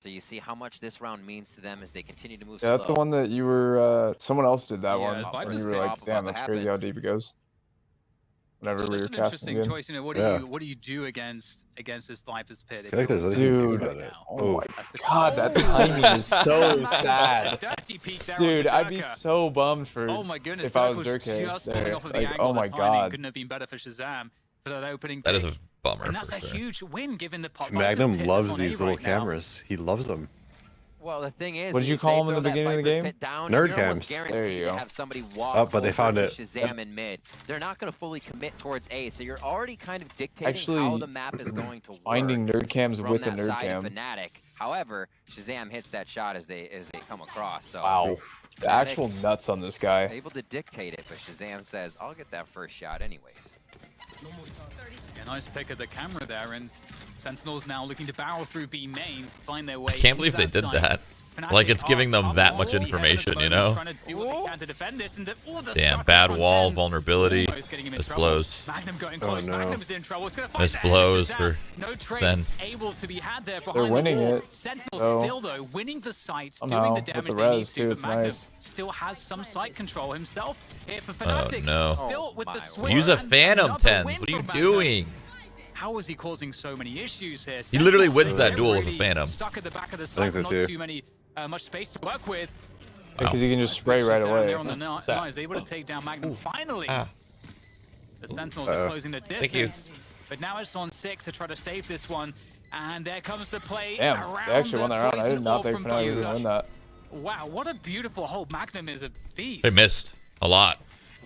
So you see how much this round means to them as they continue to move Yeah, that's the one that you were. Someone else did that one, and you were like, "Damn, that's crazy how deep it goes." Whenever we were It's an casting interesting again. choice. You know, what do you do against this Viper's Pit? I feel like there's nothing you can do Dude, about it. oh my god, that timing is so sad. Dirty peek there Dude, onto I'd be Durka. so bummed for Oh my goodness, if I was Durka Durka just there. pulling off of the Like, angle. oh my the timing god. couldn't have been better for Shazam for that opening That is pick. a bummer. And that's for a sure. huge win given the Viper's Magnum Pit loves that's on A these little right now. cameras. He loves them. Well, the thing is, What did you call them in the beginning of the game? Nerd cams. There you go. To have somebody walk Oh, but they found over it. to Shazam in mid. They're not going to fully commit towards A, so you're already kind of dictating Actually, how the map is going to work. Finding nerd cams from with a that nerd side cam. of FNATIC. However, Shazam hits that shot as they come across. So Wow, the actual nuts on this guy. able to dictate it, but Shazam says, "I'll get that first shot anyways." Yeah, nice pick of the camera there, and Sentinels now looking to barrel through B main to find their way. I can't believe they did that. Like, it's giving them that much information, you know? Damn, bad wall, vulnerability. This blows. Magnum going Oh, close. no. Magnum's in trouble. It's gonna find This the blows Shazam. for no trade Sen. able to be had there They're behind winning the wall. it, Sentinels though. still though winning the sites, Somehow, doing the with damage the they need res, to, too, but it's Magnum nice. still has some site control himself. Here for Oh, FNATIC. no. Still with the swing. Use a and Phantom another 10. win What are you from Magnum. doing? How is he causing so many issues here? He literally Sentinels, wins that they're duel with a really Phantom. Stuck at the back of the I site, think so, not too. too many, much space to work with. Because he can just spray right Shazam away. there on the nose, able to take down Magnum finally. The Sentinels are closing the Thank you. distance, but now it's on Sick to try to save this one. And there comes the play. Damn, around they actually the won that round. I poison did not orb think from FNATIC was Booster. gonna win that. Wow, what a beautiful hold. Magnum is a beast. They missed a lot.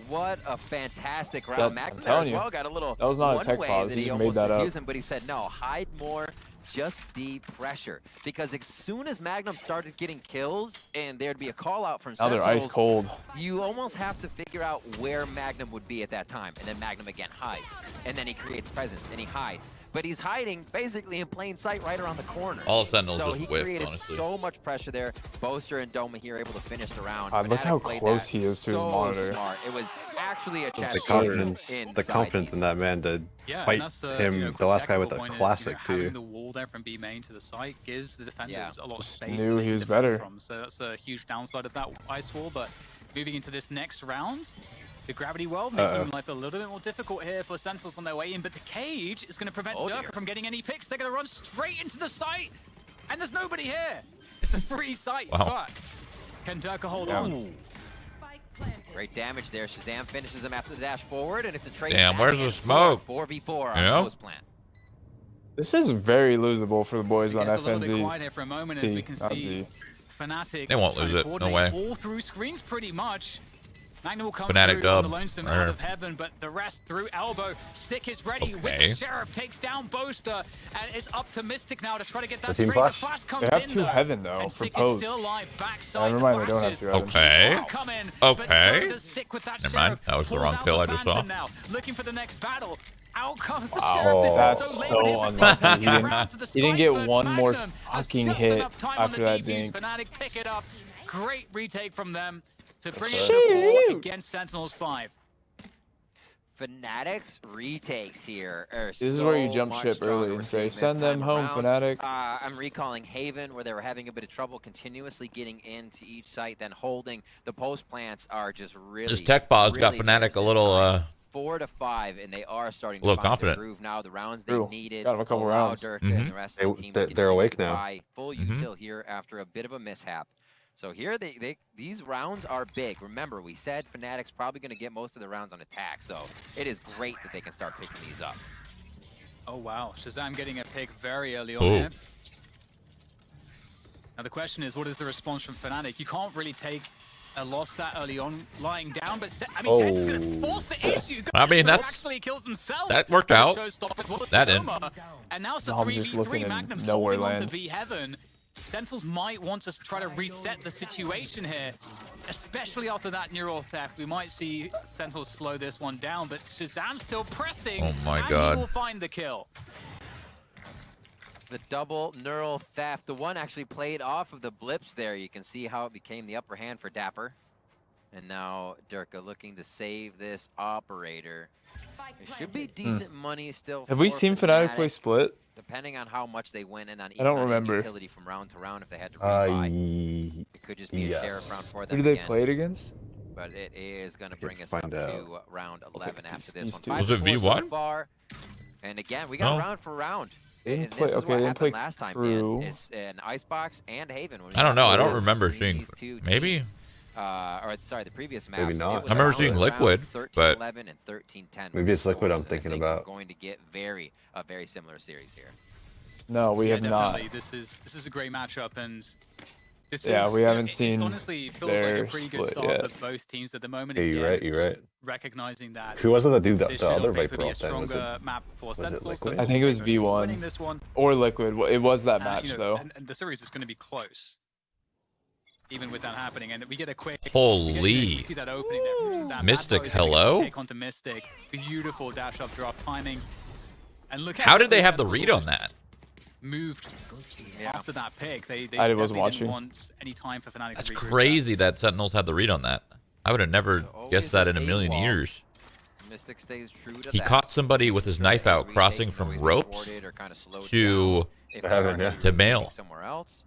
What a fantastic round. I'm Magnum there telling as you, well got a little that was not a tech one-way pause. that He he just made almost that up. confused him, but he said, no, hide more, just be pressure. Because as soon as Magnum started getting kills and there'd be a call out from Now they're Sentinels, ice cold. you almost have to figure out where Magnum would be at that time. And then Magnum again hides. And then he creates presence and he hides. But he's hiding basically in plain sight right around the corner. All Sentinels so just he whiffed, created honestly. so much pressure there. Boaster and Doma here able to finish the round. Look FNATIC how played close that he is to his so monitor. Smart. It was actually a chess The game confidence in that man to Yeah, fight and that's him, the last guy with a technical point is, classic having too. the wall there from B main to the site gives the defenders a lot of Just space. knew that he they was can defend better. From. So that's a huge downside of that ice wall. But moving into this next round, the gravity world making life a little bit more difficult here for Sentinels on their way in. But the cage is going to prevent Durka from getting any picks. They're going to run straight into the site, and there's nobody here. It's a free site. Wow. But can Durka hold on? Great damage there. Shazam finishes him after the dash forward, and it's a trade. Damn, back where's and the smoke? 4v4 on Yeah. post plant. This is very losable for the boys on It gets a little bit FNZ. quiet here for a moment as we can not see Z. FNATIC. They won't trying lose to it, no coordinate way. all through screens pretty much. Magnum will come FNATIC through on dub. the lonesome Or- out of heaven, but the rest through elbow. Sick is ready with Okay. the Sheriff, takes down Boaster, and is optimistic now to try to get that The team trade. The flash? flash comes They have in two though, heaven though and for Sick post. is still alive. Backside Never mind, they don't have flashes. two heaven. Okay. Come in, Okay. But so does Sick with that Never mind. Sheriff. That was the Pulls wrong out kill the I just saw. Phantom now, looking for the next battle. Out comes the Wow, Sheriff. This that's is so late, so but hit the unlucky. second He didn't- round to the he didn't spike, get but one more Magnum has fucking just hit enough time on after the that defuse. dink. FNATIC pick it up. Great retake from them to bring it Shoot. to 4 against Sentinels 5. FNATIC's retakes here are This is where you so jump much ship stronger. early We're and seeing say, this send them time home, around. FNATIC. I'm recalling Haven, where they were having a bit of trouble continuously getting into each site, then holding. The post plants are just really. This tech pause got really FNATIC a theirs little, this time. 4 to 5, and they are starting to little find confident. the groove now. The rounds they True. needed. Got 'em a couple allow rounds. Durka Mhm. and the rest of the team to They're continue awake to now. buy full util here after a bit of a mishap. So here these rounds are big. Remember, we said FNATIC's probably going to get most of the rounds on attack, so it is great that they can start picking these up. Oh wow, Shazam getting a pick very early on Ooh. here. Now the question is, what is the response from FNATIC? You can't really take a loss that early on lying down, but Ted's going to force the issue. I mean, Gosh, that's- actually kills himself. that worked out. That That in. And now it's a Dom's just 3v3. looking in Magnum's nowhere holding on to land. V Heaven. Sentinels might want to try to reset the situation here, especially after that neural theft. We might see Sentinels slow this one down, but Shazam's still pressing. Oh my and God. he will find the kill. The double neural theft, the one actually played off of the blips there. You can see how it became the upper hand for Dapper. And now Durka looking to save this operator. It should be decent money still. Have we for seen FNATIC play FNATIC. split? Depending on how much they win and on I don't econ and remember. utility from round to round, if they had to rebuy, it could just be a sheriff round for them Who do they again. play it against? But it is going to bring us find up out. to round 11 after this these one. two. 5 Was it to 4 V1? So far. And again, we got No. round for round. They And didn't play. this is Okay, what they didn't play happened last time, Crew. Dan, is an Icebox and Haven. When we I don't got know. I don't these remember seeing. two Maybe. teams, or sorry, the previous maps. Maybe it not. was I remember around seeing round Liquid, 13, but 11 and 13-10. Maybe it's Liquid I'm And I thinking think about. We're going to get a very similar series here. No, we have not. Definitely. This is a great matchup, and this Yeah, is, we haven't it seen honestly feels like a their pretty good split start yet. for both teams at the moment. Yeah, you're Again, right. You're right. Recognizing that Who was it that did this the should other on paper Viper be a up then? Was it? stronger map for it Sentinels. Liquid? I think it was Winning V1 this one. or Liquid. It was that match You know, though. and the series is going to be close, even with that happening. And we get a quick. Holy. We see that opening there. That Mystic, Mad Bow is gonna hello? Take onto Mystic. Beautiful dash up drop timing. And look. How did they have the Sentinels read on just that? Moved Yeah. after that pick. They I wasn't definitely watching. didn't want any time for Fnatic That's to regroup crazy that Sentinels had the read on that. I would have never Always guessed that just in a million AWOL. years. Mystic stays true to He that. caught somebody with his knife out Retake, crossing even though from he's ropes rewarded or kinda slowed to down. If they Heaven, are yeah. gonna to retake mail. somewhere else.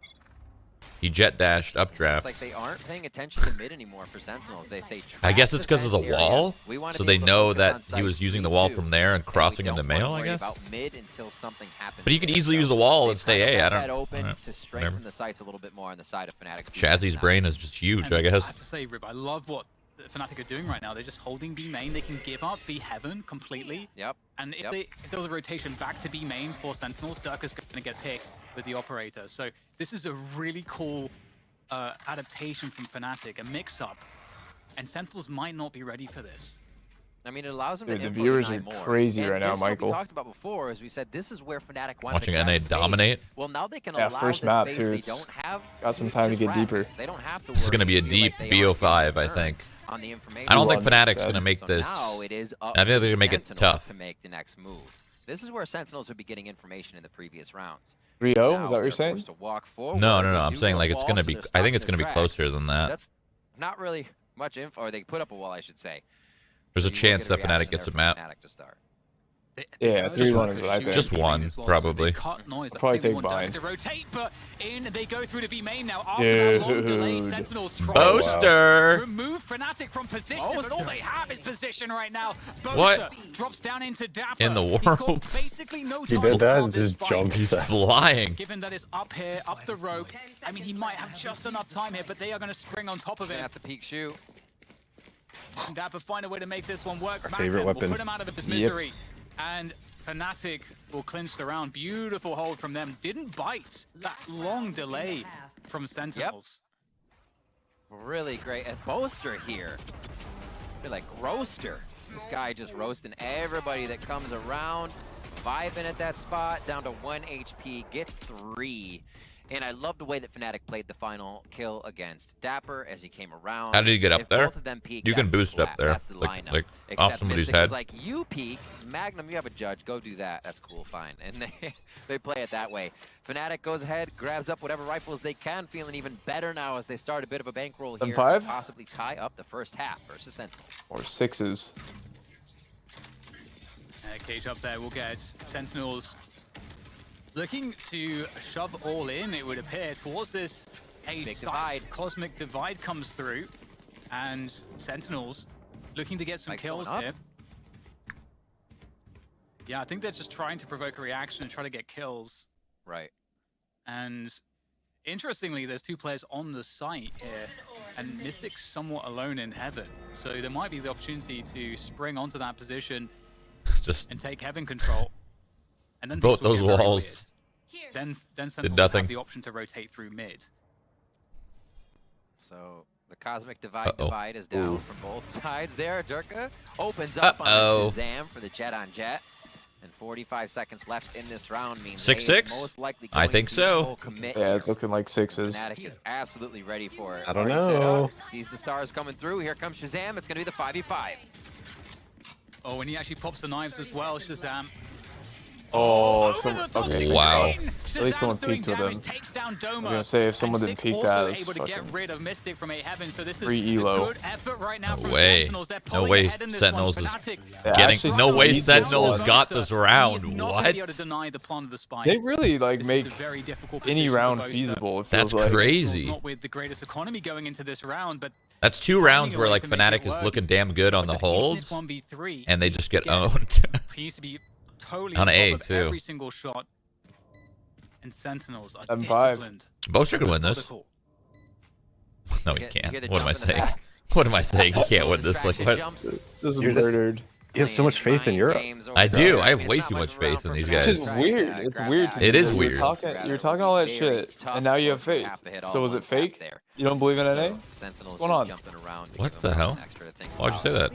He jet dashed It's updraft. like they aren't paying attention to mid anymore for Sentinels. They say I guess trap it's because of the defense area. wall, We wanna so be they able to know focus that on he site was using the 3-2, wall from there and and we crossing don't into wanna mail, I worry guess. about mid until something happens. But he could there. easily So use the wall they've and stay kinda A. I left don't. that open Alright, to strengthen whatever. the sights a little bit more on the side of Fnatic's Chazzy's defense. brain is just huge, And I guess. I have to say, Rib, I love what Fnatic are doing right now. They're just holding B main. They can give up B heaven completely. Yep. And if there was a rotation back to B main for Sentinels, Durka's going to get picked with the operator. So this is a really cool adaptation from Fnatic, a mix-up. And Sentinels might not be ready for this. I mean, it allows them Dude, to the info viewers deny are more. crazy And right now, this is what Michael. we talked about before, as we said, this is where Fnatic wanted Watching to grab NA space. dominate. Well, now they can Yeah, allow first the map, space too. they It's don't have. got some time to just get rest. deeper. They don't have to This is going to be a feel deep like they aren't BO5, I getting think. burned on the information. I don't think One Fnatic's said. going to make So this. now it is up I think they're to gonna make it Sentinels tough. to make the next move. This is where Sentinels would be getting information in the previous rounds. 3-0, Now is that what you're they're saying? forced to walk forward. No, They I'm do saying have like it's walls, going to so be. they're I think stuck it's in going to be their closer tracks. than that. That's not really much info. Or they put up a wall, I should say. There's a So you will chance get that reaction Fnatic gets there a from map. Fnatic to start. Yeah, 3-1 is what I think. Just one, probably. Probably take bind. To rotate, but in they go through to B main now. After that long delay, Dude. Sentinels try Boaster. to remove Fnatic from position, but all they have is position right now. What? Boaster drops down into Dapper. In the He's got world? basically no He time did to that start and this just fight. jumps. He's flying. Given that it's up here, up the rope, I mean, he might have just enough time here, but they are going to spring on top of Gonna it. have to peek shoot. Dapper find a way to make this one work. Our favorite Will weapon. put him out of his misery. And Fnatic will clinch the round. Beautiful hold from them. Didn't bite that long delay from Sentinels. Really great. And Boaster here. I feel like Roaster. This guy just roasting everybody that comes around. Vibing at that spot. Down to 1 HP. Gets 3. And I love the way that Fnatic played the final kill against Dapper as he came around. How did he get up If there? both of them peek, You can that's the boost up flat. there, That's the like lineup. off Except somebody's Mystic head. was like, you peek, Magnum, you have a judge, go do that. That's cool, fine. And they play it that way. Fnatic goes ahead, grabs up whatever rifles they can, feeling even better now as they start a bit of a bankroll here. 7-5? Possibly tie up the first half versus Sentinels. Or 6s. Cage up there will get Sentinels looking to shove all in, it would appear, towards this A Big side. divide. Cosmic divide comes through, and Sentinels looking to get some Like kills going up? here. Yeah, I think they're just trying to provoke a reaction and try to get kills. Right. And interestingly, there's 2 players on the site here, and Mystic's somewhat alone in Heaven. So there might be the opportunity to spring onto that position It's just and take Heaven control. And then both things will those get very walls. weird. Then Sentinels nothing. have the option to rotate through mid. So the Cosmic divide is down Ooh. from both sides there. Durka opens up on Shazam for the jet on jet. And 45 seconds left in this round means 6-6? most likely I going think to so. full commit Yeah, here. it's looking like 6s. Fnatic is absolutely ready for it. I don't Already set know. up, sees the stars coming through. Here comes Shazam. It's going to be the 5v5. Oh, and he actually pops the knives as well, Shazam. Oh, okay. Wow. At least someone peeked with him. I was gonna say, if someone didn't peek that, it's free elo. No way. No way Sentinels is getting. No way Sentinels got this round. What? They really like make any round feasible. It feels That's like. crazy. Not with the greatest economy going into this round, but That's 2 rounds where like FNATIC is looking damn good on the holds, and they just get owned. he needs to be totally On on A, top of too. every single shot. And Sentinels are M5. disciplined. Boaster can win this. No, he can't. What am I saying? What am I saying? He can't win this. Like what? This is You're just- murdered. You have so much faith in Europe. I do. I have way too much faith in these Which guys. is weird. It's weird to me. It is that weird. You're talking all that shit, and now you have faith. So is it fake? You don't believe in NA? What's going on? What the hell? Why'd you say that?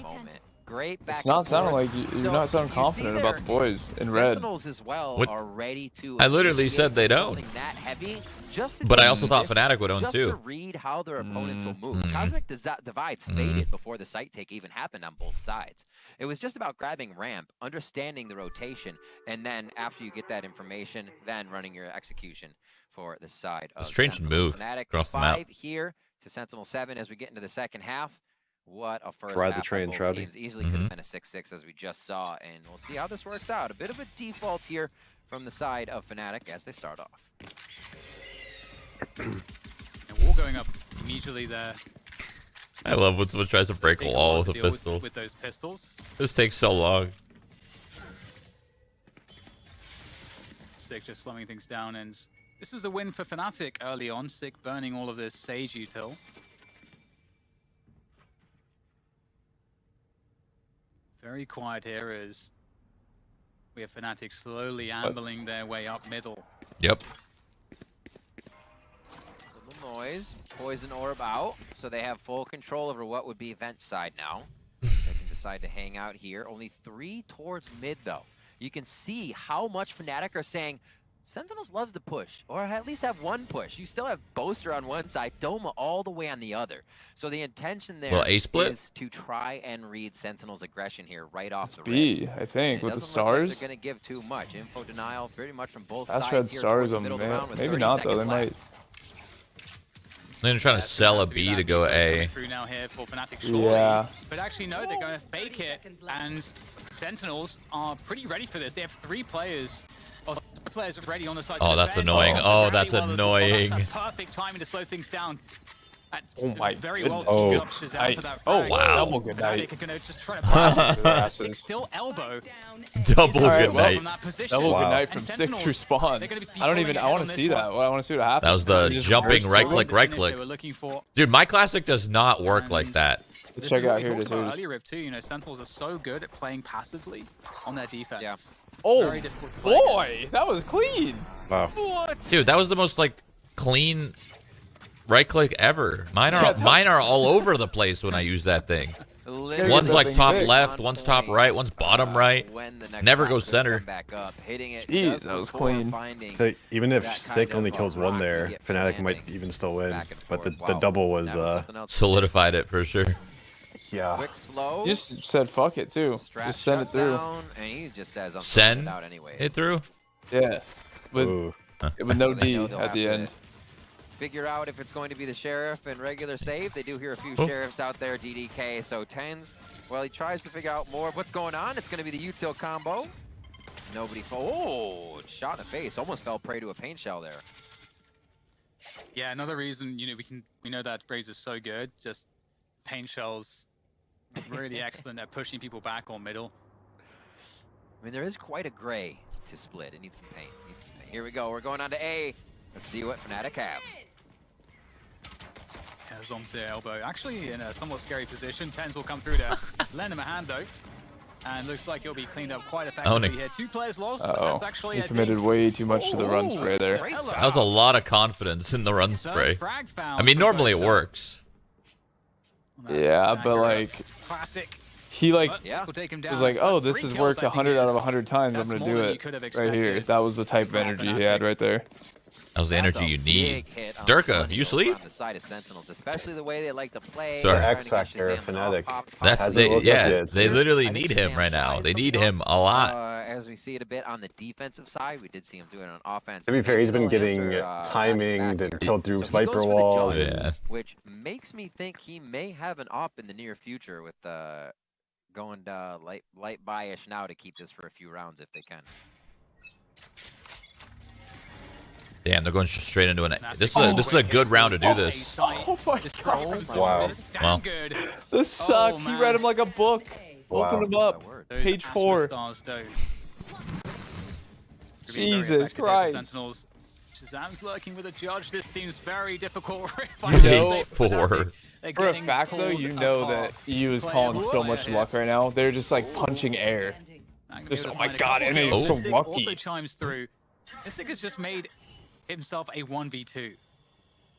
Great back It's not and sounding forth. like you're So, not sounding you confident see about there, the boys in red. Sentinels as well What? are ready to I literally initiate said they don't. something that heavy, just to But I do also thought this, FNATIC would own just too. to read how their opponents will move. Mm. Cosmic Divides faded before the site take even happened on both sides. It was just about grabbing ramp, understanding the rotation, and then after you get that information, then running your execution for the side of This train should Sentinels. move FNATIC across the map. 5 here to Sentinel 7 as we get into the second half. What a first Ride the half train, by both Shroudy. teams. Easily could have been a 6-6 as we just saw, and we'll see how this works out. A bit of a default here from the side of FNATIC as they start off. And wall going up immediately there. I love when someone tries to break a Take wall while with to a deal pistol. with those pistols. This takes so long. Sick just slowing things down, and this is a win for FNATIC early on. Sick burning all of this Sage util. Very quiet here as we have FNATIC slowly ambling their way up middle. Yep. Little noise, poison orb out, so they have full control over what would be vent side now. They can decide to hang out here. Only 3 towards mid though. You can see how much FNATIC are saying, Sentinels loves to push, or at least have one push. You still have Boaster on one side, Doma all the way on the other. So the intention there Well, A split? is to try and read Sentinels' aggression here right off the B, rip. I think, It with the doesn't look like stars. they're going to give too much. Info denial pretty much from both That's sides red here stars towards the on middle the of the map. round with Maybe 30 not though. They seconds might. left. They're trying to sell a B to go A. Through now here for FNATIC surely. Yeah. But actually no, they're going to fake it, and Sentinels are pretty ready for this. They have 3 players. Or players ready on the side. Oh, to that's defend. annoying. Oh, that's Bradley Wallace, well, annoying. that's a perfect timing to slow things down. Oh my very goodness. well Oh. job Shazam for that Oh, frag. wow. Double good night. FNATIC are going to just try to pass Their asses. Six still elbow. Double All right, good well, night. From that position. Double Wow. good night And from 6 Sentinels, respawn. they're gonna be I don't even. pulling I ahead want on to this see one. that. Well, I want to see what happens. That was the They just jumping burst right through. click, right click. They were looking for. Dude, my classic does not work like that. Let's This check is it what out we here. talked It about is. earlier, Riv, too. You know, Sentinels are so good at playing passively on their defense. Yeah. Oh, Very difficult to play boy, that was clean. Wow. Dude, that was the most like clean right click ever. Mine Yeah, are that- mine are all over the place when I use that thing. Literally One's that like thing top fixed. left, one's top right, one's bottom right. When the next Never round goes could center. come back up, hitting it Jeez, just that was before clean. finding Hey, even if that kind Sick only of, kills 1 rock there, to get FNATIC might landing even still win. back and But the forth. Wow. double was That something else. Solidified it for sure. yeah. Quick slow. You just said fuck it too. Strap Just send it through. shutdown, and he just says I'm Send throwing it out anyways. it through. Yeah, with Ooh. no They D know they'll at have the to end. Figure out if it's going to be the sheriff and regular save. They do hear a few Oh. sheriffs out there, DDK, so 10s. Well, he tries to figure out more of what's going on. It's going to be the util combo. Nobody oh, shot in the face. Almost fell prey to a paint shell there. Yeah, another reason, you know, we know that Braze is so good. Just paint shells, really excellent at pushing people back on middle. I mean, there is quite a gray to split. It needs some paint. Here we go. We're going on to A. Let's see what FNATIC have. Yeah, Zom's their elbow. Actually, in a somewhat scary position. 10s will come through to lend him a hand, though. And looks like he'll be cleaned up quite effectively here. 2 players lost. Uh-oh. That's actually He a committed way too much to the run Ooh, spray there. straight That That was a lot of confidence in the run spray. I mean, normally it works. Yeah, but like Classic. he like Yeah. was like, oh, this has worked 100 out of 100 times. I'm gonna do it right here. That was the type of energy he had right there. That was the That's energy a you need. big hit on Durka, the you money sleep? on the side of Sentinels, especially the way they like to play. Sorry. trying to X get factor, Shazam FNATIC. pop, That's Hasn't they, looked like yeah. it. They literally need him right now. They need him a lot. as we see it a bit on the defensive side. We did see him do it on offense. To be fair, he's been getting timinged and killed through Viper walls. Yeah. Which makes me think he may have an op in the near future with going light buy-ish now to keep this for a few rounds if they can. Damn, they're going straight into an. This is a good round to do this. Oh my god. Wow. Well, This sucked. He read him like a book. Wow. Open him up. Page 4. Jesus Christ. Sentinels. Shazam's lurking with a judge. This seems very difficult. Know, for a fact though, you know that EU is calling so much luck right now. They're just like punching air. Just, oh my god, and he's so lucky. Also chimes through. This thing has just made himself a 1v2.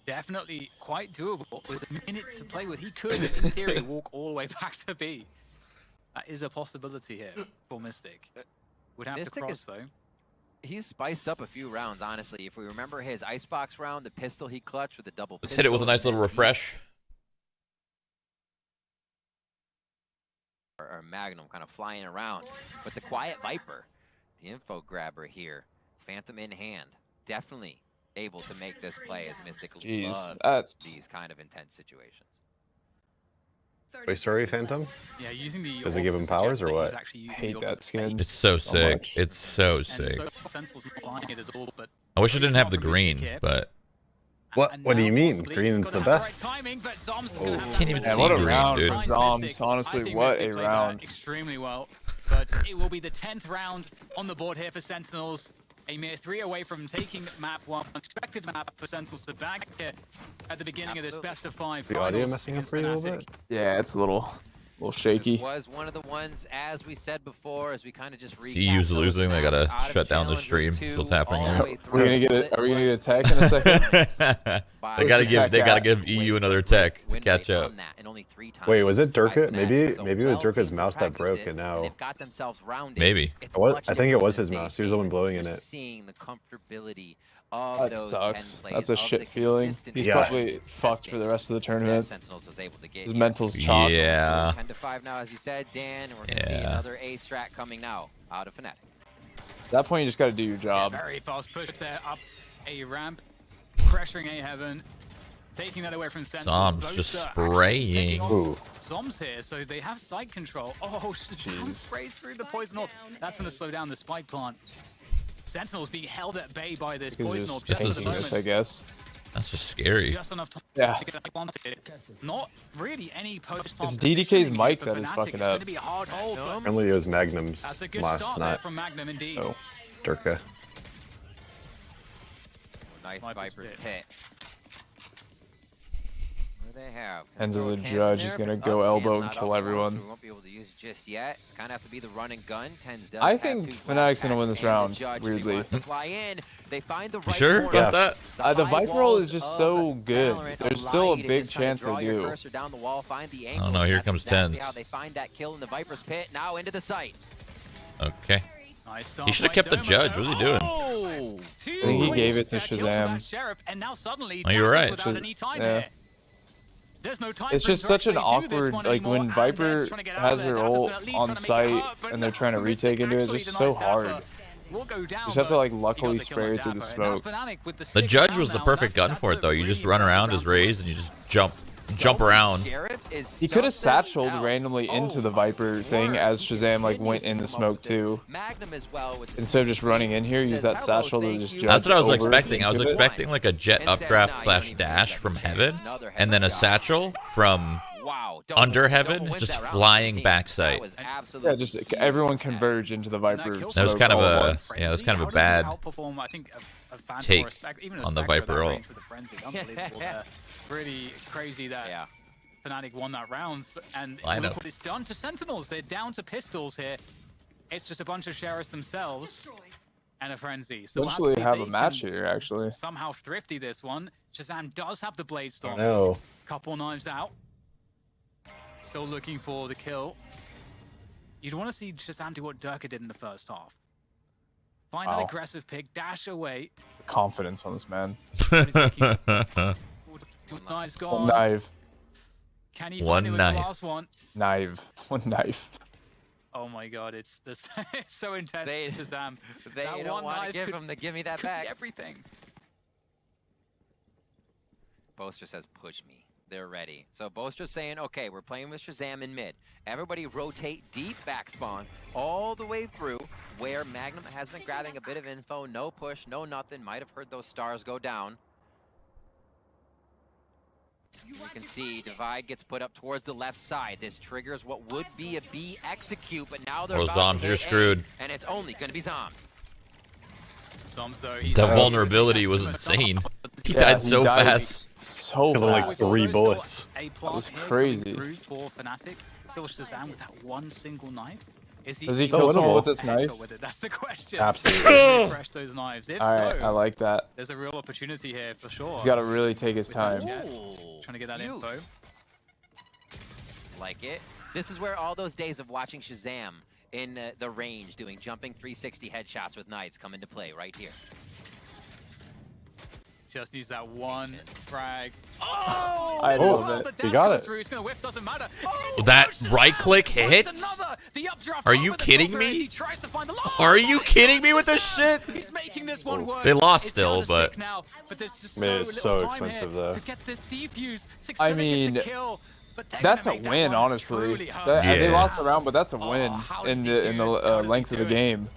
Definitely quite doable. With minutes to play with, he could, in theory, walk all the way back to B. That is a possibility here for Mystic. Would have Mystic to cross, though. He's spiced up a few rounds, honestly. If we remember his icebox round, the pistol he clutched with the double Let's pistol. hit it with a nice little refresh. Or Magnum kind of flying around. But the Quiet Viper, the info grabber here, Phantom in hand, definitely able to make this play as Mystic loves these kind of intense situations. Wait, sorry, Phantom? Yeah, using the Does it give him powers or what? I hate that skin. It's so sick. much. It's so sick. I wish I didn't have the green, but What do you mean? Green's the best. can't even see what a green, round dude. from Zoms. Honestly, what a round. Extremely well, but it will be the 10th round on the board here for Sentinels. A mere 3 away from taking map 1. Expected map for Sentinels to bag here at the beginning of this best of 5. The audio messing up for you a little bit? Yeah, it's a little shaky. This was one of the ones, as we said before, as we kind of just CU's losing. They gotta shut down the stream. That's what's happening here. Are we gonna get a tech in a second? They gotta give EU another tech to catch up. Wait, was it Durka? Maybe it was Durka's mouse that broke, and now Maybe. I think it was his mouse. He was the one blowing in it. Seeing the comfortability of That sucks. That's a shit feeling. He's probably fucked for the rest of the tournament. His mental's chopped. Yeah. 10 to 5 now, as you said, Dan, and we're gonna see another A strat coming now out of FNATIC. At that point, you just got to do your job. Very fast push there up a ramp, pressuring A heaven, taking that away from Sentinels. Zom's just spraying. Ooh. Zom's here, so they have side control. Oh, Shazam sprays through the poison orb. That's going to slow down the spike plant. Sentinels being held at bay by this poison orb just for the moment. I guess. That's just scary. Just enough time to get planted. Not really any post plant. It's DDK's mic that is fucking up. Be a hard hold, Apparently it was Magnum's that's a good last start there night. from Magnum, indeed. Oh. Durka. Nice Viper's pit. They have. Hens as a judge is gonna go elbow and kill everyone. We won't be able to use it just yet. It's kind of have to be the run and gun. Tens does I think FNATIC's gonna win this round, weirdly. They find the You sure about that? The Viper roll is just so good. There's still a big chance they do. I don't know. Here comes Tens. How they find that kill in the Viper's pit. Now into the site. Okay. Nice He should have kept the judge. What's he doing? Oh, I think he gave it to Shazam. And now suddenly, Oh, you're right. Yeah. There's no time It's just such an awkward, like when Viper has her ult on site and they're trying to retake into it, it's just so hard. You just have to like luckily spray through the smoke. The judge was the perfect gun for it, though. You just run around as raised and you just jump around. He could have satcheled randomly into the Viper thing as Shazam like went in the smoke too. Instead of just running in here, use that satchel to just jump. That's what I was expecting. I was expecting like a jet updraft / dash from heaven, and then a satchel from under heaven, just flying backside. Yeah, just everyone converge into the Viper. That was kind of a that's kind of a bad take on the Viper ult. Pretty crazy that FNATIC won that round, and look what it's done to Sentinels. They're down to pistols here. It's just a bunch of sheriffs themselves and a frenzy. So essentially have a match here, actually. Somehow thrifty this one. Shazam does have the blade storm. No. Couple knives out. Still looking for the kill. You'd want to see Shazam do what Durka did in the first half. Find that aggressive pick, dash away. Confidence on this man. Knives gone. One knife. Can he find it with the last one? Knife. One knife. Oh my god, it's this it's so intense. They Shazam. don't want to give him the gimme that back. Everything. Boaster says, push me. They're ready. So Boaster's saying, okay, we're playing with Shazam in mid. Everybody rotate deep back spawn all the way through where Magnum has been grabbing a bit of info. No push, no nothing. Might have heard those stars go down. You can see Divide gets put up towards the left side. This triggers what would be a B execute, but now they're about to Zombs, you're screwed. And it's only going to be Zombs. Zombs, though, The vulnerability was insane. He died so fast. So Killed fast. like 3 bullets. That was crazy. For FNATIC. Still Shazam with that one single knife. Does he even kill someone with a this knife? headshot with it? That's the question. Absolutely. Refresh those knives. If All right, so, I like that. there's a real opportunity here for sure. He's got to really take his time. Trying to get that info. Like it. This is where all those days of watching Shazam in the range doing jumping 360 headshots with knives come into play right here. Just needs that one frag. Oh! I love it. He got it. He's gonna whiff, doesn't matter. That right click hit? Are you kidding me? Are you kidding me with this shit? He's making this one work. They lost still, but Man, it's so expensive though. I mean, that's a win, honestly. They lost a round, but that's a win in the length of the game.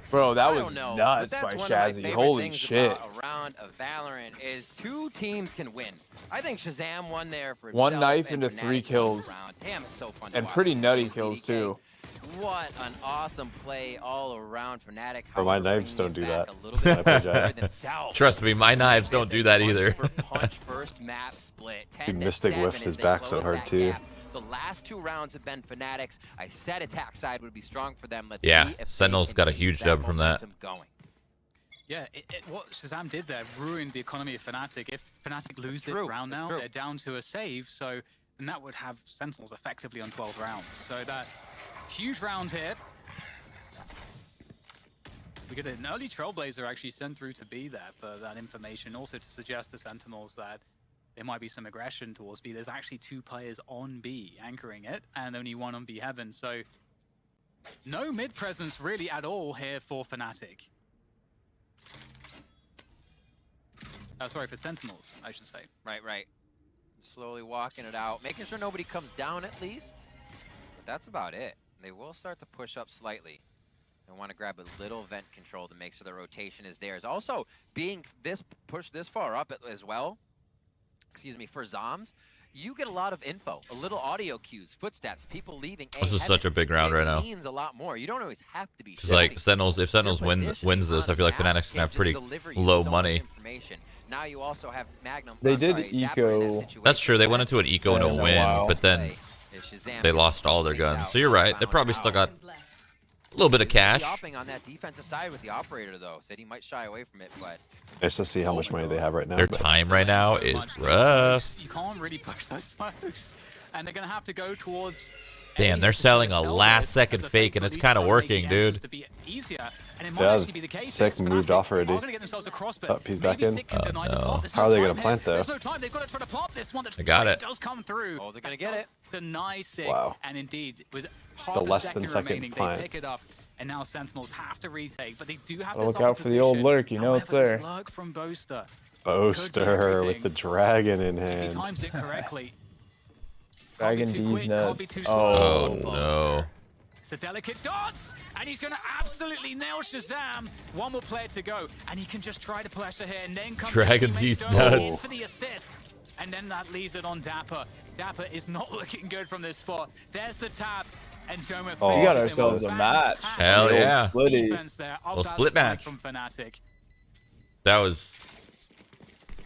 Bro, that was nuts by Shazzy. Holy shit. A round of Valorant is 2 teams can win. I think Shazam won there for One himself knife and into FNATIC 3 kills. Damn, it's so fun to And watch. pretty nutty kills, too. What an awesome play all around. FNATIC. Or my knives don't do that. Trust me, my knives don't do that either. Punch first map split. Dude, Mystic whiffed his back so hard too. The last 2 rounds have been FNATIC's. I said attack side would be strong for them. Let's Yeah, see if Sentinels got a huge dub from that. Going. Yeah, what Shazam did there ruined the economy of FNATIC. If FNATIC lose this round now, they're down to a save, so then that would have Sentinels effectively on 12 rounds. So that huge round here. We get an early Trailblazer actually sent through to B there for that information, also to suggest to Sentinels that there might be some aggression towards B. There's actually 2 players on B anchoring it, and only 1 on B Heaven, so no mid presence really at all here for FNATIC. Sorry, for Sentinels, I should say. Right. Slowly walking it out, making sure nobody comes down at least. But that's about it. They will start to push up slightly. They want to grab a little vent control to make sure the rotation is theirs. Also, being pushed this far up as well, excuse me, for Zombs, you get a lot of info, a little audio cues, footsteps, people leaving. This is such a big round right now. It means a lot more. You don't always have to be. It's like Sentinels. If Sentinels wins this, I feel like FNATIC's gonna have pretty low money. Now you also have Magnum. They did eco. That's true. They went into an eco and a win, but then they lost all their guns. So you're right. They probably still got a little bit of cash. Shopping on that defensive side with the operator though. Said he might shy away from it, but nice to see how much money they have right now. Their time right now is rough. You can't really push those smokes, and they're gonna have to go towards. Damn, they're selling a last-second fake, and it's kind of working, dude. Yeah, Sick moved off already. Oh, he's back in. No. How are they gonna plant though? I got it. Does come through. Oh, they're gonna get it. Deny Sick. Wow. And indeed, with The less than second remaining, plant. they pick it up. And now Sentinels have to retake, but they do have Look out for the old lurk, you know it's there. Lurk from Boaster. Boaster with the dragon in If he hand. times it correctly. Dragon Can't be too D's quick, can't nuts. be too Oh slow. no. It's a delicate dance, and he's going to absolutely nail Shazam. 1 more player to go, and he can just try to pressure here, and then comes Dragon the D's teammates going in nuts. for the assist, and then that leaves it on Dapper. Dapper is not looking good from this spot. There's the tap, and Doma. Oh, We got ourselves a match. Hell The old yeah. Splitty. Defense there. Well, split match. From FNATIC. That was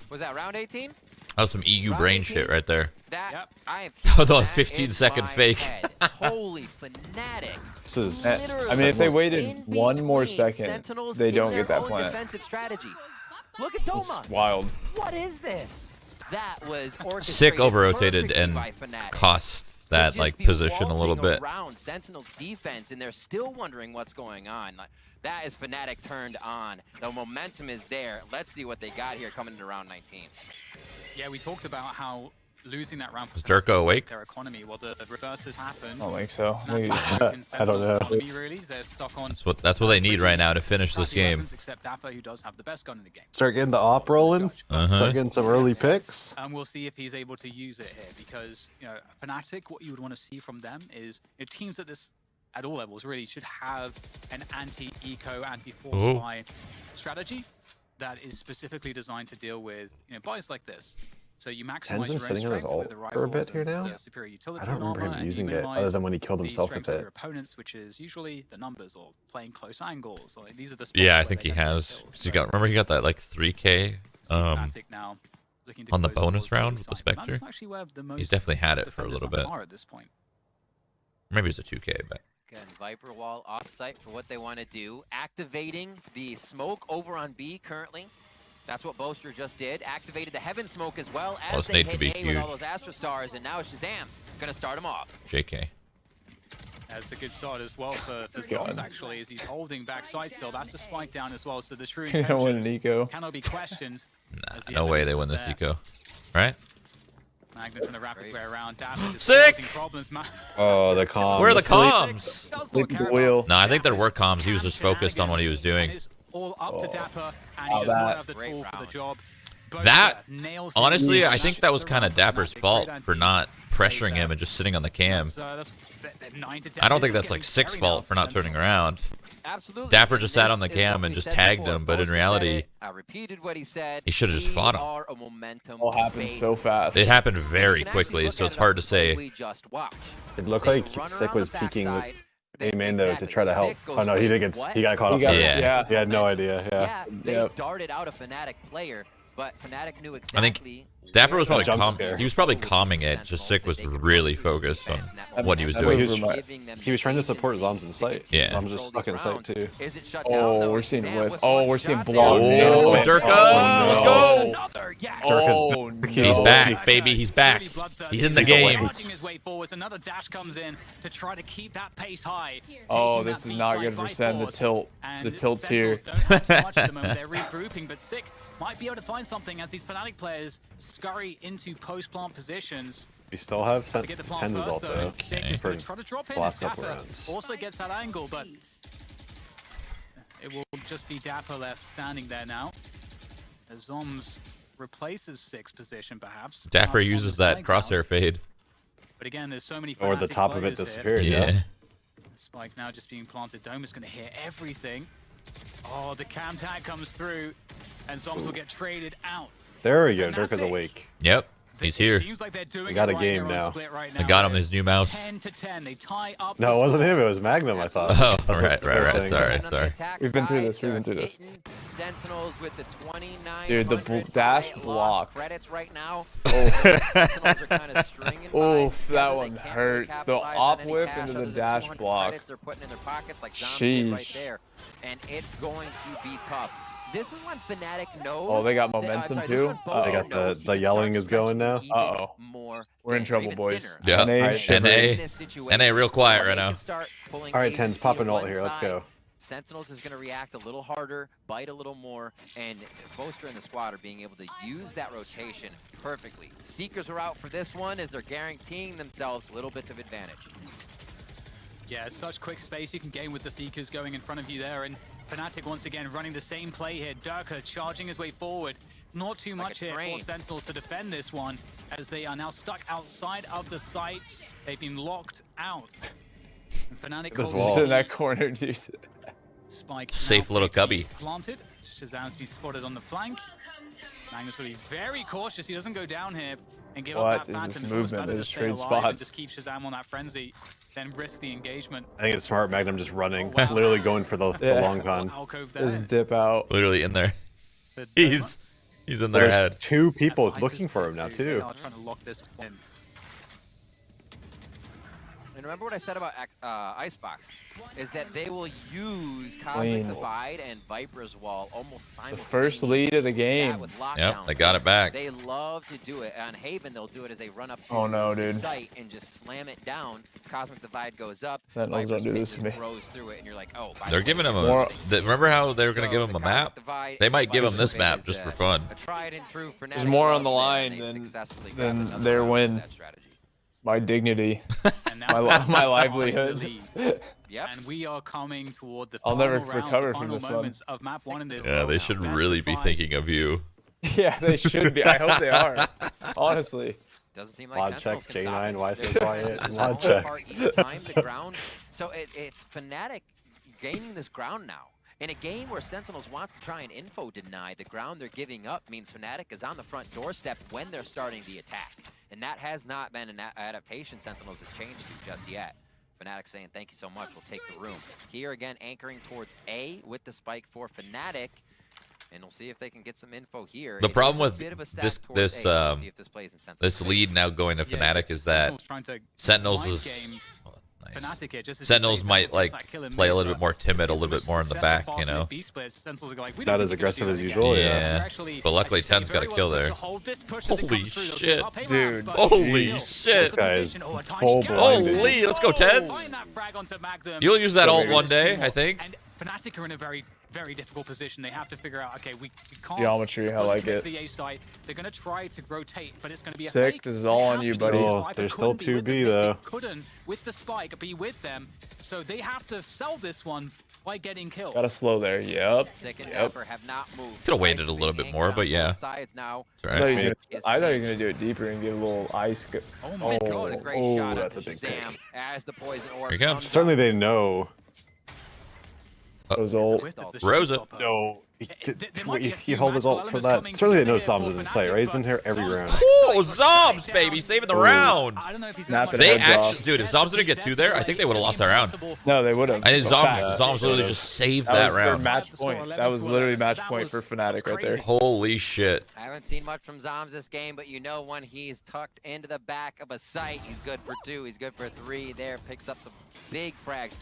Was that round 18? some EU brain shit right there. That Yep. I am. Oh, the keeping that 15-second in my fake. head. Holy FNATIC. This is. I mean, if they In waited 1 more between second, Sentinels they in don't their get that own plant. defensive strategy. Look at It's Doma. wild. What is this? That was orchestrated Sick over-rotated perfectly and by FNATIC. cost To that just like be position a little waltzing bit. around Sentinel's defense, and they're still wondering what's going on. Like, that is FNATIC turned on. The momentum is there. Let's see what they got here coming into round 19. Yeah, we talked about how losing that round. Is Durka awake? Their economy. Well, the reverse has happened. I don't think so. I don't know. Really, they're stuck on. That's what they need right now to finish this game. Except Dapper, who does have the best gun in the game. Start getting the op rolling. Start getting some early picks. And we'll see if he's able to use it here, because FNATIC, what you would want to see from them is teams at all levels really should have an anti-eco, anti-force buy strategy that is specifically designed to deal with buys like this. So you maximize your own strength with the for a bit here now. superior utility. I don't remember him using it other than when he killed himself with it. Your opponents, which is usually the numbers or playing close angles. Or these are the I think he has. So remember he got that like 3K on the bonus round with the Spectre. He's definitely had it for a little bit. At this point. Maybe it's a 2K, but. Again, Viper Wall off-site for what they want to do. Activating the smoke over on B currently. That's what Boaster just did. Activated the Heaven Smoke as well as they hit A with all those Astra Stars, and now Shazam's going to start him off. JK. That's a good start as well for Zoms, actually, as he's holding backside still. That's a spike down as well, so the true intentions cannot be questioned. Nah, no way they win this eco. Right? Magnus from the rapid way around. Sick! Problems, oh, the comms. Where are the comms? Sleep at the wheel. No, I think there were comms. He was just focused on what he was doing. All up to Dapper, and he does not have the tool for the job. That, honestly, I think that was kind of Dapper's fault for not pressuring him and just sitting on the cam. I don't think that's like Sick's fault for not turning around. Absolutely. Dapper just sat on the cam and just tagged him, but in reality, I repeated what he said. He should have just fought him. All happened so fast. It happened very quickly, so it's hard to say. It looked like Sick was peeking with A-main though to try to help. Oh no, he got caught off. Yeah. He had no idea. Yeah. They darted out a FNATIC player, but FNATIC knew exactly. I think Dapper was probably he was probably calming it. Just Sick was really focused on what he was doing. He was trying to support Zoms in sight. Yeah. Zoms just stuck in sight too. Oh, we're seeing whiff. Oh, we're seeing block. Oh, Durka, let's Oh, go! He's back, baby. He's back. He's in the game. Another dash comes in to try to keep that pace high. Oh, this is not good for Sen. The tilt. The tilt's here. They're regrouping, but Sick might be able to find something as these FNATIC players scurry into post-plant positions. We still have 10 as result though. For the last couple rounds. Also gets that angle, but it will just be Dapper left standing there now. As Zoms replaces Sick's position, perhaps. Dapper uses that crosshair fade. But again, there's so many or the top of it disappeared. Yeah. Spike now just being planted. Dome is going to hit everything. Oh, the cam tag comes through, and Zoms will get traded out. There we go. Durka's awake. Yep. He's here. We got a game now. I got him his new mouse. 10-10. They tie up. No, it wasn't him. It was Magnum, I thought. Oh, right. Sorry. We've been through this. Sentinels with the 29. Dude, the dash block. Credits right now. Oh, that one hurts. The op whip into the dash block. They're putting in their pockets like Sheesh. there, and it's going to be tough. This is when FNATIC knows. Oh, they got momentum too. They got the yelling is going now. Uh-oh. We're in trouble, boys. Yeah. NA real quiet right now. All right, 10's popping ult here. Let's go. Sentinels is going to react a little harder, bite a little more, and Boaster and the squad are being able to use that rotation perfectly. Seekers are out for this one as they're guaranteeing themselves little bits of advantage. Yeah, such quick space you can gain with the Seekers going in front of you there, and FNATIC once again running the same play here. Durka charging his way forward. Not too much here for Sentinels to defend this one, as they are now stuck outside of the sites. They've been locked out. And FNATIC just in that corner, dude. Spike safe little cubby. Planted. Shazam's been spotted on the flank. Magnus will be very cautious. He doesn't go down here and give up that Phantom. This movement? They just trade spots. And just keep Shazam on that frenzy, then risk the engagement. I think it's smart. Magnum just running, literally going for the long con. Just dip out. Literally in there. He's in their head. There's two people looking for him now too. Trying to lock this in. remember what I said about Icebox, is that they will use Cosmic Divide and Viper's Wall almost simultaneously. The first lead of the game. Yep, they got it back. They love to do it. On Haven, they'll do it as they run up to the site and just slam it down. Cosmic Divide goes up. Sentinels don't do this to me. Grows through it, and you're like, oh. They're giving him a. Remember how they were going to give him a map? They might give him this map just for fun. There's more on the line than their win. It's my dignity, my livelihood. Yep. And we are coming toward the I'll final never rounds, recover the from final this moments of map 1 in this. Yeah, they should really be thinking of you. Yeah, they should be. I hope they are. Honestly. Doesn't seem like Mod check, J9, why so quiet? Mod check. check. Time to ground. So it's FNATIC gaining this ground now. In a game where Sentinels wants to try and info deny, the ground they're giving up means FNATIC is on the front doorstep when they're starting the attack. And that has not been an adaptation Sentinels has changed to just yet. FNATIC saying, thank you so much, we'll take the room. Here again, anchoring towards A with the spike for FNATIC. And we'll see if they can get some info here. The problem with this lead now going to FNATIC is that Sentinels is... Sentinels might like play a little bit more timid, a little bit more in the back, you know. Not as aggressive as usual. Yeah, but luckily 10's got a kill there. Holy shit, dude! Holy shit! This guy is holy! Let's go 10s. You'll use that ult one day, I think. FNATIC are in a very difficult position. They have to figure out, okay, we can't. Geometry, I like it. The A site. They're going to try to rotate, but it's going to be a sick. Fake. This is all on you, buddy. Oh, there's still 2B though. They couldn't with the spike be with them, so they have to sell this one by getting killed. Gotta slow there. Yep. Have not moved. Could have waited a little bit more, but yeah. Sides now. Right. I thought he was gonna do it deeper and get a little ice. Oh my god! A great shot that's a big pick. As the poison orb Here he comes. Certainly they know. Those ult. Rosa. No. He held his ult for that. Certainly they know Zombs is in sight, right? He's been here every round. Oh, Zombs, baby, saving the round. I don't know if he's They actually, dude, if Zombs didn't get 2 there, I think they would have lost that round. No, they would have. I think Zombs literally just saved that round. Match point. That was literally match point for FNATIC right there. Holy shit. I haven't seen much from Zombs this game, but you know when he's tucked into the back of a site, he's good for 2, he's good for 3 there, picks up some big frags.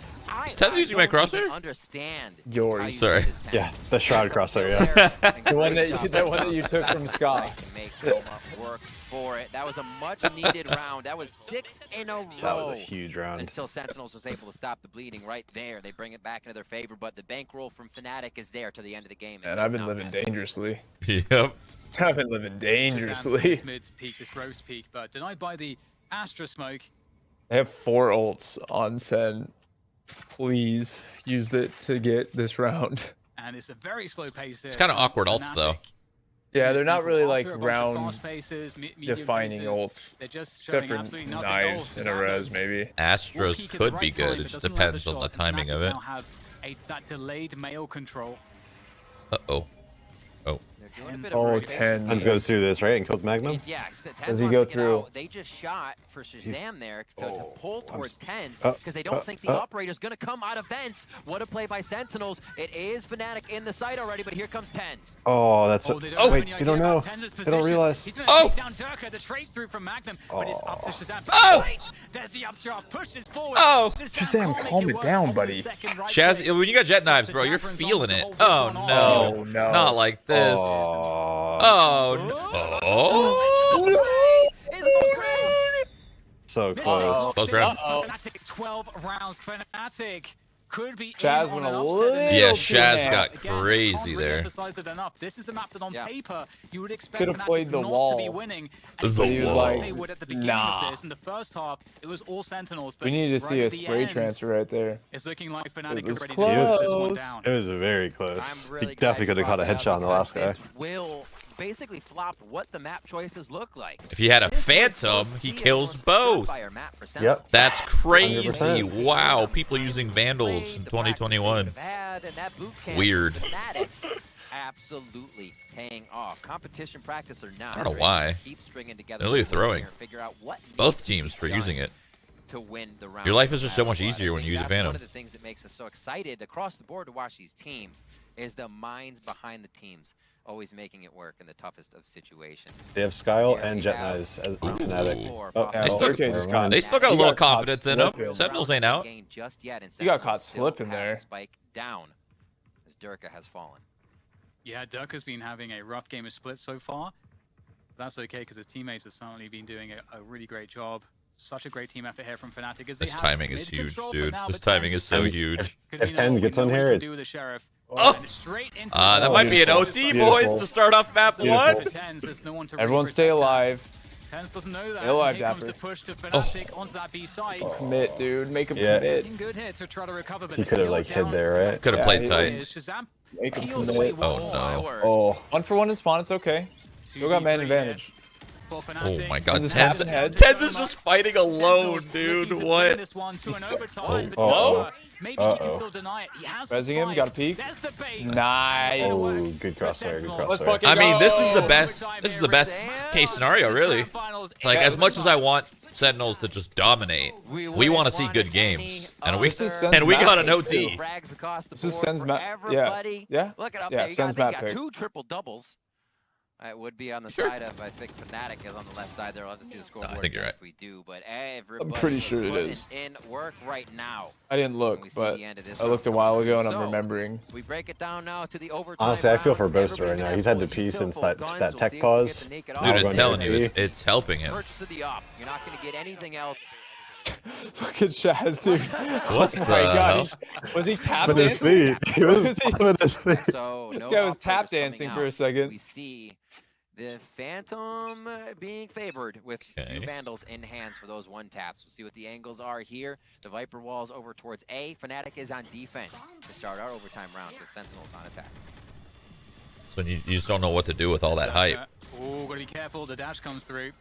Is 10 using my crosshair? Understand yours. Sorry. Yeah, the Shroud crosshair, yeah. The one that you took from Scott. Work for it. That was a much needed round. That was 6 in a row. That was a huge round. Until Sentinels was able to stop the bleeding right there. They bring it back into their favor, but the bankroll from FNATIC is there to the end of the game. And I've been living dangerously. Yep. I've been living dangerously. Mid peak, this rose peak, but denied by the Astra smoke. I have 4 ults on Sen. Please use it to get this round. And it's a very slow pace here. It's kind of awkward ults though. Yeah, they're not really like round defining ults. They're just except for knives in a res maybe. Astros could be good. It just depends on the timing of it. That delayed mail control. Uh-oh. Oh. Oh, 10. Hans goes through this, right? And kills Magnum? Yes. Does he go through? They just shot for Shazam there to pull towards 10s because they don't think the operator's going to come out of vents. What a play by Sentinels. It is FNATIC in the site already, but here comes 10s. Oh, that's wait, they don't know. They don't realize. He's gonna take down Durka, the trace through from Magnum, but it's up to Shazam. Oh! There's the updraft, pushes forward. Oh! Shazam, calm it down, buddy. Shaz, when you got jet knives, bro, you're feeling it. Oh, no. No. Not like this. Oh, no. So close. Close round. FNATIC 12 rounds. FNATIC could be Shaz went a little. Yeah, Shaz got crazy there. This is a map that on paper you would expect Could have played the not wall. to be winning. The He was wall. like, At the beginning of this, in the first half, it was all Sentinels. But we need to see right a at the spray end, transfer right there. It's looking like FNATIC It was is ready close. to this one down. It was very close. I'm really He definitely could have caught a headshot on the last guy. This will basically flop what the map choices look like. If he had a Phantom, he kills both. Yep. That's crazy. 100%. Wow, people using Vandals in 2021. Weird. Absolutely paying off. Competition practice or not. I don't know why. Keep stringing together. They're really throwing. Figure out what Both teams for using it. to win the round. Your life is just so much easier when you use a Phantom. One of the things that makes us so excited across the board to watch these teams is the minds behind the teams, always making it work in the toughest of situations. They have Skyle and Jet Knives as FNATIC. They still got a little confidence in them. Sentinels ain't out. You got caught slipping there. Spike down as Durka has fallen. Yeah, Durka's been having a rough game of split so far. That's okay because his teammates have certainly been doing a really great job. Such a great team effort here from FNATIC. This timing is huge, dude. This timing is so huge. If 10 gets on here, that might be an OT, boys, to start off map 1. Everyone stay alive. Tens doesn't know that. Stay alive, Here comes Dapper. the push to FNATIC onto that B side. Commit, dude. Make him commit. Good here to try to recover, but he could have like hid there, right? Could have played tight. Make him commit. Oh no. Oh, 1 for 1 in spawn. It's okay. Still got man advantage. Oh my god, Tens is Tens is just fighting alone, dude. What? Oh. Maybe he can still deny it. He has Rezzing him, got a peek. There's the bait. Nice. oh, good crossfire, good Let's crossfire. fucking I mean, this is the go. best. This is the best case scenario, really. Like, as much as I want Sentinels to just dominate, we want to see good games, and we got an OT. This is Sen's map. Yeah. Yeah. Look it up. Yeah, There you Sen's got, map they pick. got 2 triple doubles. It would be on the side of, I think FNATIC is on the left side there. I'll have to see the scoreboard I think you're right. if we do, but everybody pretty sure it putting is. in work right now. I didn't look, We see but the end of this I looked a while ago and I'm So, remembering. We break it down now to the overtime. Honestly, I feel for rounds. Boaster right Everybody's now. gonna He's have had to full pee util, since full that guns. that We'll tech see if we get pause. to naked Dude, off. I'm going telling to you, OT. it's helping him. Purchase of the op. You're not going to get anything else. Fucking Shaz, dude. What Oh the my hell? gosh. Was he tap With his dancing? feet. He was with his feet. So This no guy was op tap players coming dancing out. for a second. We see the Phantom being favored with Okay. 2 Vandals in hands for those 1 taps. We'll see what the angles are here. The Viper wall's over towards A. FNATIC is on defense to start our overtime round with Sentinels on attack. So you just don't know what to do with all that hype. Oh, gotta be careful. The dash comes through.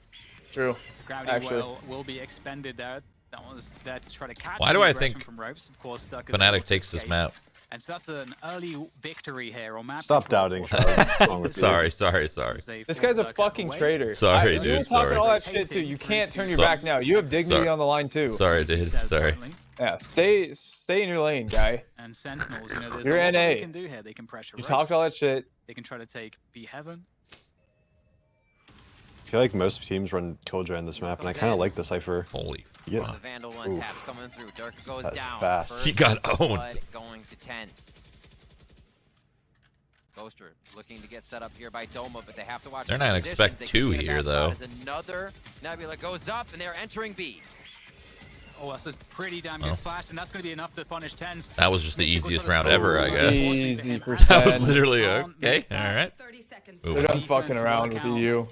True. Gravity Actually. will be expended there. That was there to try to catch. Why do the I aggression think from ropes? Of course, Duck FNATIC takes this map? And so that's an early victory here on map. Stop doubting, Shroud. Sorry. This guy's a fucking traitor. Sorry, You dude, were talking sorry. all that shit too. You can't turn your So- back now. You have dignity Sorry. on the line too. Sorry, dude. Sorry. Yeah, stay in your lane, guy. And Sentinels, you know, there's You're a lot that NA. they can do here. They can pressure You ropes. talk all that shit. They can try to take B Heaven. I feel like most teams run Killjoy on this map, and I kind of like the Cypher. Holy Yeah. The fuck. Vandal 1 tap coming through. Durka goes That's down. fast. First He got owned. blood going to Tens. Boaster looking to get set up here by Doma, but they have to watch. They're their not positions. expect They 2 could get a here, bad though. spot as another Nebula goes up, and they're entering B. Oh, that's a pretty damn good flash, and that's going to be enough to punish Tens. That was just the Mystic easiest was on round the ever, I score. guess. Easy for That was Sen. literally okay. All right. They're done fucking around with EU.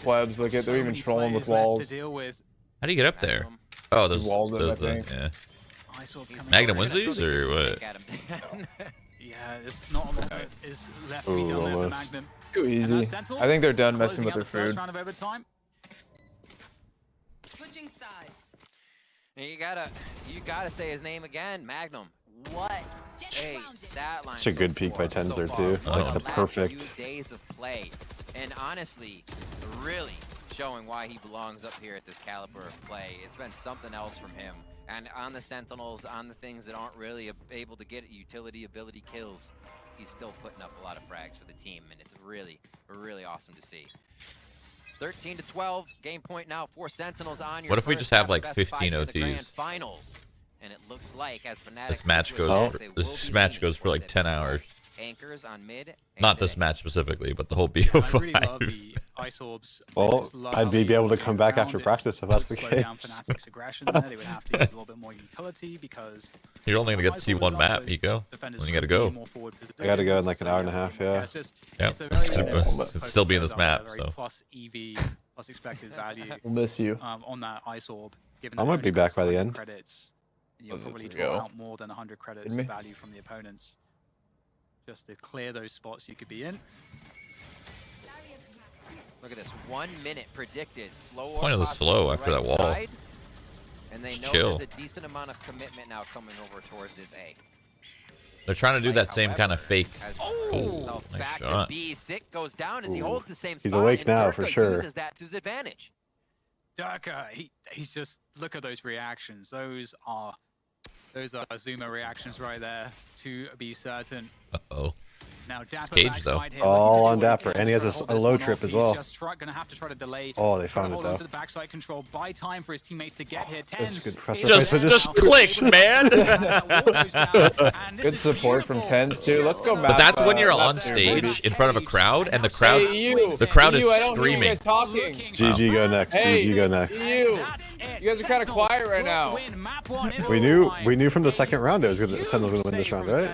Plebs, look at they're even trolling with walls. How do you get up there? Oh, there's walled it, I the think. yeah. Magnum wins these or what? Yeah, it's not a lot that is left to be done there for almost. Magnum. Too And easy. that's Sentinels I think they're done messing closing with out their the first food. round of overtime. Switching sides. You gotta say his name again, Magnum. What a stat line. Such a good so peek by far. Tens So there, far. too. What Like the the last perfect- few days of play, and honestly, really showing why he belongs up here at this caliber of play. It's been something else from him, and on the Sentinels, on the things that aren't really able to get utility ability kills, he's still putting up a lot of frags for the team, and it's really awesome to see. 13-12, game point now for Sentinels on your What if we first just have, half like, best 15 five in the grand OTs? finals. And it looks like as FNATIC This match goes, goes. they will This be match leading goes for like that 10 result. hours. Anchors on mid. Not and this A. match specifically, but the whole I really love BO5. the Ice Orbs. I Well, just love I'd how be they able to go come back around after it. practice if that's the Slow down case. FNATIC's aggression there. They would have to use a little bit more utility because You're only gonna get to Ice see Orbs one are map, those Pico. defenders When you who gotta can be go. more forward I gotta go in positions. like an hour and a half, yeah. It's just, Yeah, it's a it's very gonna- good it's still be in this post map, very so. plus EV, plus expected value We'll miss you. on that Ice Orb. Given I that might it be only back costs by the 100 end. Credits, you'll Was it probably 3-0? draw out more than 100 credits Kidding of me? value from the opponents just to clear those spots you could be in. Look at this, 1 minute predicted. Slow. Point of the slow after that wall. And they Just know chill. there's a decent amount of commitment now coming over towards this A. They're trying to do that same kind of fake. As Oh, nice back shot. to B. Sick goes down as he Ooh. holds the same He's spot. awake and now, Durka for sure. uses that to his advantage. Durka, he's just, look at those reactions. Those are Zuma reactions right there, to be certain. Uh-oh. Now Dapper Cage, though. backside here, All looking on to Dapper, and he has a low trip as well. He's just gonna have to try to delay. Oh, they found it, hold though. on to the backside control, buy time for his teammates to get here. This is good pressure. Just click, man. Good support from Tens too. Let's go. But that's when you're on stage in front of a crowd, and the crowd is screaming. GG go next. GG go next. You guys are kind of quiet right now. We knew from the second round it was gonna, Sentinels gonna win this round, right?